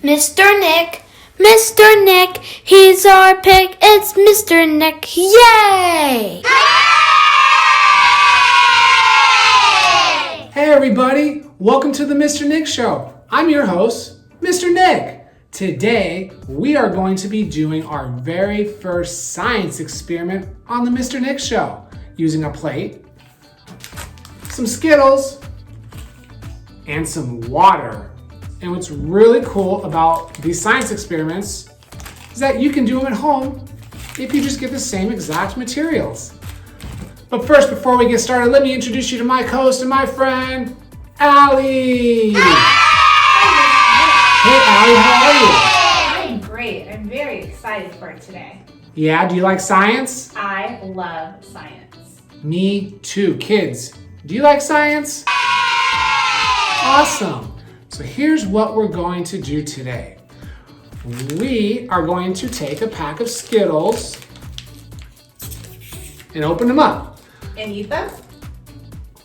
Mr. Nyck, Mr. Nyck, he's our pick. It's Mr. Nyck. Yay! Hey everybody, welcome to the Mr. Nyck Show. I'm your host, Mr. Nyck. Today, we are going to be doing our very first science experiment on the Mr. Nyck Show using a plate, some Skittles, and some water. And what's really cool about these science experiments is that you can do them at home if you just get the same exact materials. But first, before we get started, let me introduce you to my co-host and my friend, Allie. Hey, Allie, how are you? I'm great. I'm very excited for it today. Yeah, do you like science? I love science. Me too. Kids, do you like science? Awesome. So here's what we're going to do today. We are going to take a pack of Skittles and open them up. And eat them?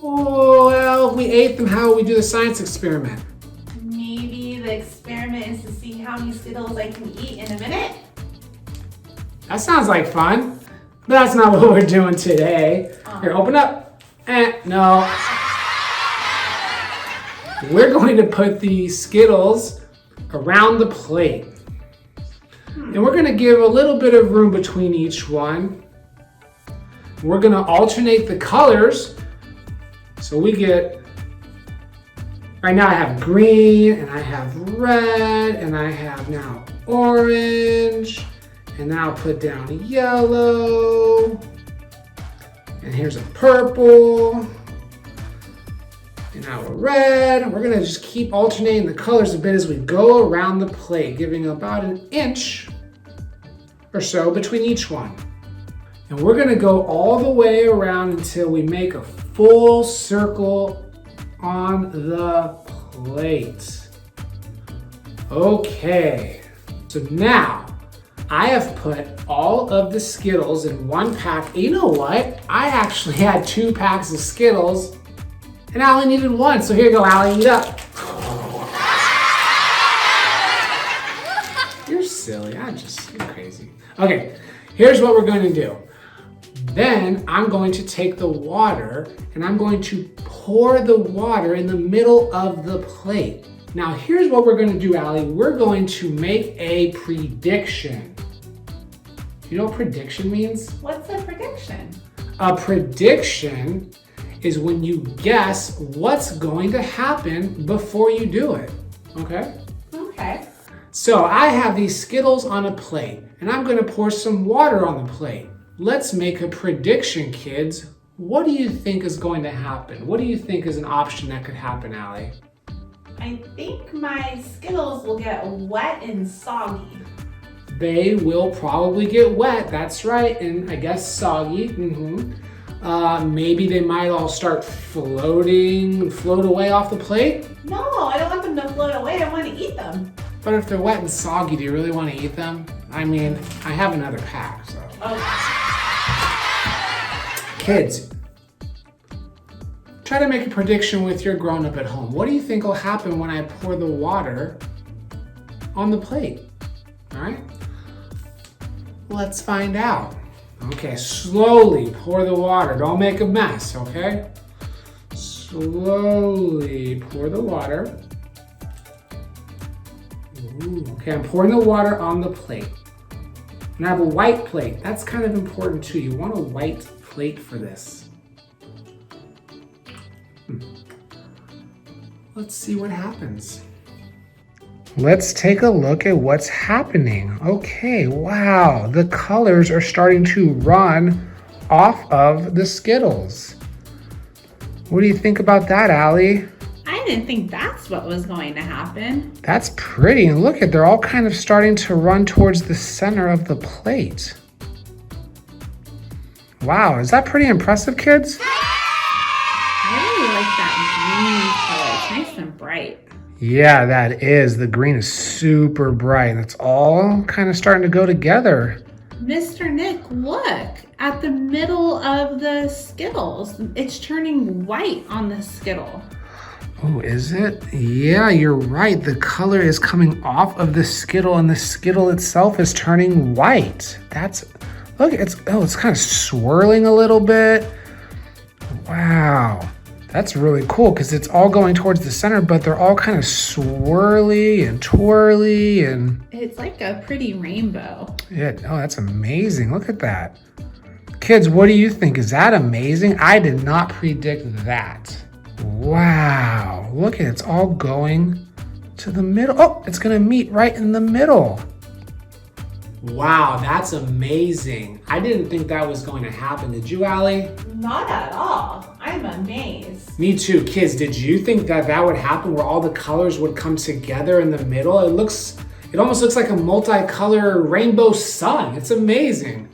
Oh, well, if we ate them, how would we do the science experiment? Maybe the experiment is to see how many Skittles I can eat in a minute. That sounds like fun, but that's not what we're doing today. Here, open up. No. We're going to put the Skittles around the plate. And we're going to give a little bit of room between each one. We're going to alternate the colors. So we get, right now I have green, and I have red, and I have now orange, and now I'll put down yellow, and here's a purple. And now we're red. We're gonna just keep alternating the colors a bit as we go around the plate, giving about an inch or so between each one. And we're gonna go all the way around until we make a full circle on the plate. Okay, so now I have put all of the Skittles in one pack. You know what? I actually had 2 packs of Skittles and Allie needed 1, so here you go, Allie, eat up. You're silly, you're crazy. Okay, here's what we're going to do. Then I'm going to take the water and I'm going to pour the water in the middle of the plate. Now here's what we're going to do, Allie. We're going to make a prediction. You know what prediction means? What's a prediction? A prediction is when you guess what's going to happen before you do it, okay? Okay. So I have these Skittles on a plate, and I'm gonna pour some water on the plate. Let's make a prediction, kids. What do you think is going to happen? What do you think is an option that could happen, Allie? I think my Skittles will get wet and soggy. They will probably get wet, that's right, and I guess soggy. Maybe they might all start float away off the plate. No, I don't want them to float away. I want to eat them. But if they're wet and soggy, do you really want to eat them? I mean, I have another pack, so. Kids, try to make a prediction with your grown-up at home. What do you think will happen when I pour the water on the plate? All right? Let's find out. Okay, slowly pour the water. Don't make a mess, okay? Slowly pour the water. Ooh, okay, I'm pouring the water on the plate. And I have a white plate. That's kind of important too. You want a white plate for this. Let's see what happens. Let's take a look at what's happening. Okay, wow, the colors are starting to run off of the Skittles. What do you think about that, Allie? I didn't think that's what was going to happen. That's pretty, and look they're all kind of starting to run towards the center of the plate. Wow, is that pretty impressive, kids? I really like that green color. It's nice and bright. Yeah, that is. The green is super bright. That's all kind of starting to go together. Mr. Nyck, look at the middle of the Skittles. It's turning white on the Skittle. Oh, is it? Yeah, you're right. The color is coming off of the Skittle and the Skittle itself is turning white. Look, it's kind of swirling a little bit. Wow. That's really cool because it's all going towards the center, but they're all kind of swirly and twirly and... It's like a pretty rainbow. Yeah, oh, that's amazing. Look at that. Kids, what do you think? Is that amazing? I did not predict that. Wow. Look at it. It's all going to the middle. Oh, it's going to meet right in the middle. Wow, that's amazing. I didn't think that was going to happen. Did you, Allie? Not at all. I'm amazed. Me too. Kids, did you think that would happen where all the colors would come together in the middle? It almost looks like a multicolor rainbow sun. It's amazing.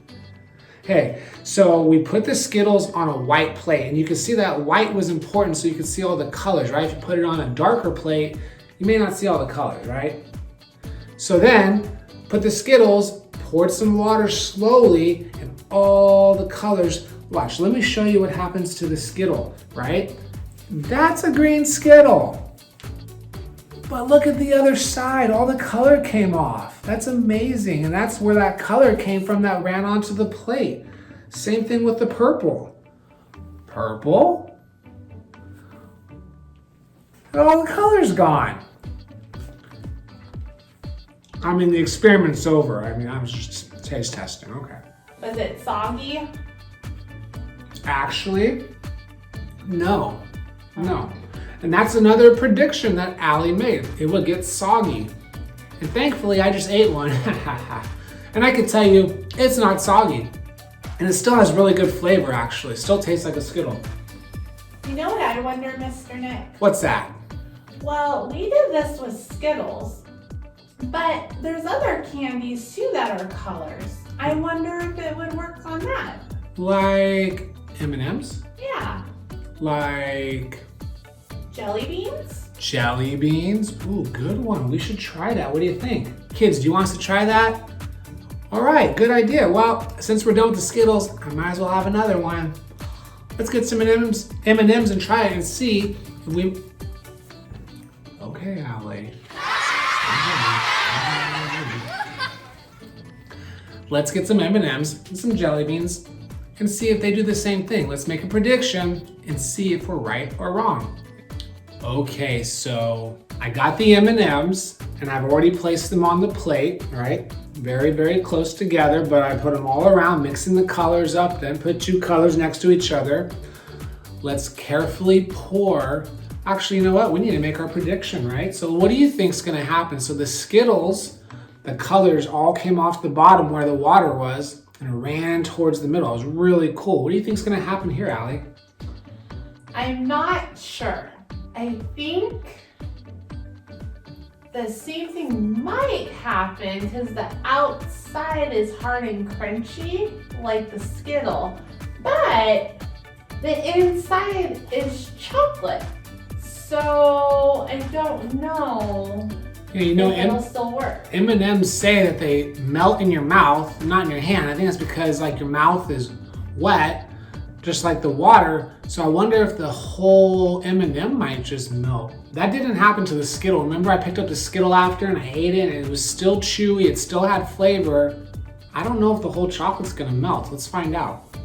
Okay, so we put the Skittles on a white plate, and you can see that white was important so you could see all the colors, right? If you put it on a darker plate, you may not see all the colors, right? So then, put the Skittles, poured some water slowly, and all the colors. Watch, let me show you what happens to the Skittle, right? That's a green Skittle. But look at the other side, all the color came off. That's amazing, and that's where that color came from that ran onto the plate. Same thing with the purple. Purple. And all the color's gone. I mean, the experiment's over. I mean, I was just taste testing, okay. Was it soggy? Actually, no. And that's another prediction that Allie made. It would get soggy. And thankfully, I just ate one. And I can tell you, it's not soggy. And it still has really good flavor, actually. It still tastes like a Skittle. You know what I wonder, Mr. Nyck? What's that? Well, we did this with Skittles, but there's other candies too that are colors. I wonder if it would work on that. Like M&Ms? Yeah. Like Jelly beans? jelly beans? Ooh, good one. We should try that. What do you think? Kids, do you want us to try that? All right, good idea. Well, since we're done with the Skittles, I might as well have another one. Let's get some M&Ms and try it and see if we... Okay, Allie. Let's get some M&Ms and some jelly beans and see if they do the same thing. Let's make a prediction and see if we're right or wrong. Okay, so I got the M&Ms and I've already placed them on the plate, right? Very, very close together, but I put them all around, mixing the colors up, then put two colors next to each other. Let's carefully pour. Actually, you know what? We need to make our prediction, right? So what do you think is gonna happen? So the Skittles, the colors all came off the bottom where the water was and ran towards the middle. It was really cool. What do you think is gonna happen here, Allie? I'm not sure. I think the same thing might happen because the outside is hard and crunchy like the Skittle, but the inside is chocolate. So I don't know Yeah, you know, if it'll still work. M&Ms say that they melt in your mouth, not in your hand. I think that's because like your mouth is wet, just like the water. So I wonder if the whole M&M might just melt. That didn't happen to the Skittle. Remember I picked up the Skittle after and I ate it and it was still chewy, it still had flavor. I don't know if the whole chocolate's gonna melt. Let's find out.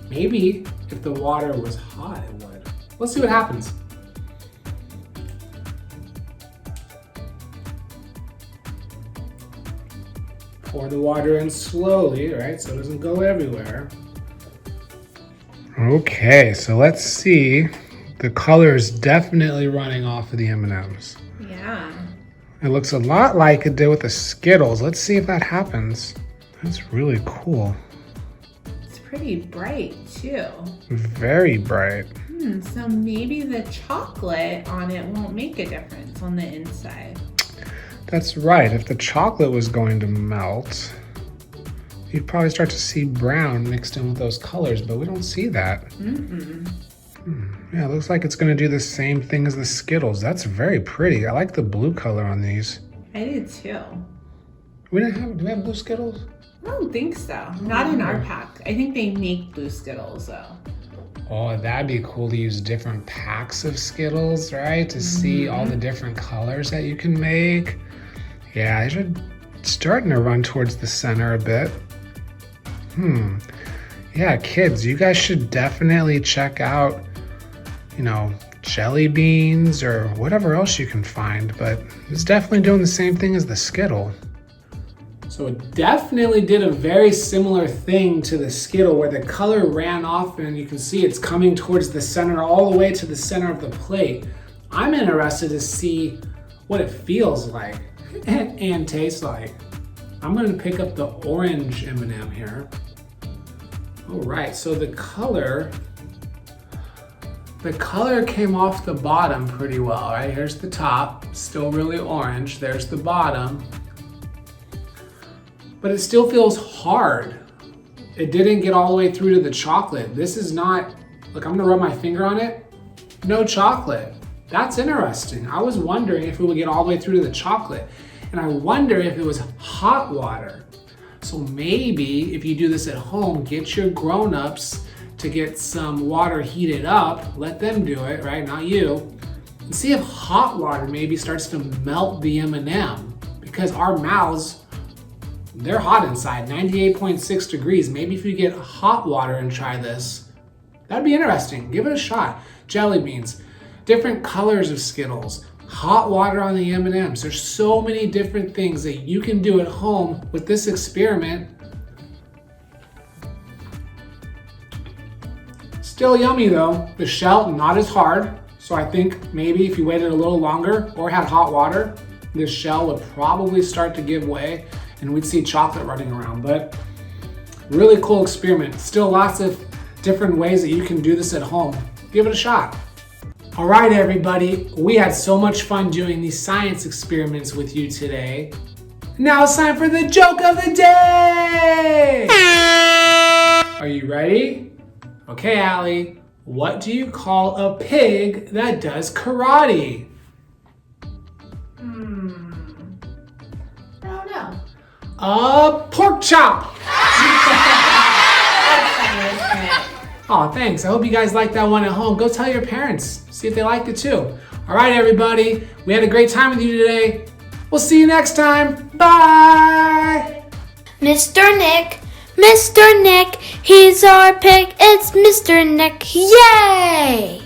Maybe if the water was hot, it would. Let's see what happens. Pour the water in slowly, right, so it doesn't go everywhere. Okay, so let's see. The color is definitely running off of the M&Ms. Yeah. It looks a lot like it did with the Skittles. Let's see if that happens. That's really cool. It's pretty bright too. Very bright. So maybe the chocolate on it won't make a difference on the inside. That's right. If the chocolate was going to melt, you'd probably start to see brown mixed in with those colors, but we don't see that. Yeah, it looks like it's going to do the same thing as the Skittles. That's very pretty. I like the blue color on these. I do too. Do we have blue Skittles? I don't think so. Not in our pack. I think they make blue Skittles though. Oh, that'd be cool to use different packs of Skittles, right? To see all the different colors that you can make. Yeah, these are starting to run towards the center a bit. Yeah, kids, you guys should definitely check out, jelly beans or whatever else you can find, but it's definitely doing the same thing as the Skittle. So it definitely did a very similar thing to the Skittle where the color ran off and you can see it's coming towards the center all the way to the center of the plate. I'm interested to see what it feels like and tastes like. I'm going to pick up the orange M&M here. All right, so the color came off the bottom pretty well, right? Here's the top, still really orange. There's the bottom. But it still feels hard. It didn't get all the way through to the chocolate. This is not, look, I'm gonna rub my finger on it. No chocolate. That's interesting. I was wondering if it would get all the way through to the chocolate. And I wonder if it was hot water. So maybe if you do this at home, get your grown-ups to get some water heated up, let them do it, right? Not you. And see if hot water maybe starts to melt the M&M, because our mouths, they're hot inside, 98.6 degrees. Maybe if you get hot water and try this, that'd be interesting. Give it a shot. Jelly beans, different colors of Skittles, hot water on the M&Ms. There's so many different things that you can do at home with this experiment. Still yummy though. The shell, not as hard. So I think maybe if you waited a little longer or had hot water, the shell would probably start to give way and we'd see chocolate running around. But really cool experiment. Still lots of different ways that you can do this at home. Give it a shot. All right, everybody. We had so much fun doing these science experiments with you today. Now it's time for the joke of the day. Are you ready? Okay, Allie, what do you call a pig that does karate? I don't know. A pork chop. Oh, thanks. I hope you guys liked that one at home. Go tell your parents. See if they liked it too. All right, everybody. We had a great time with you today. We'll see you next time. Bye. Mr. Nyck, he's our pig. It's Mr. Nyck. Yay!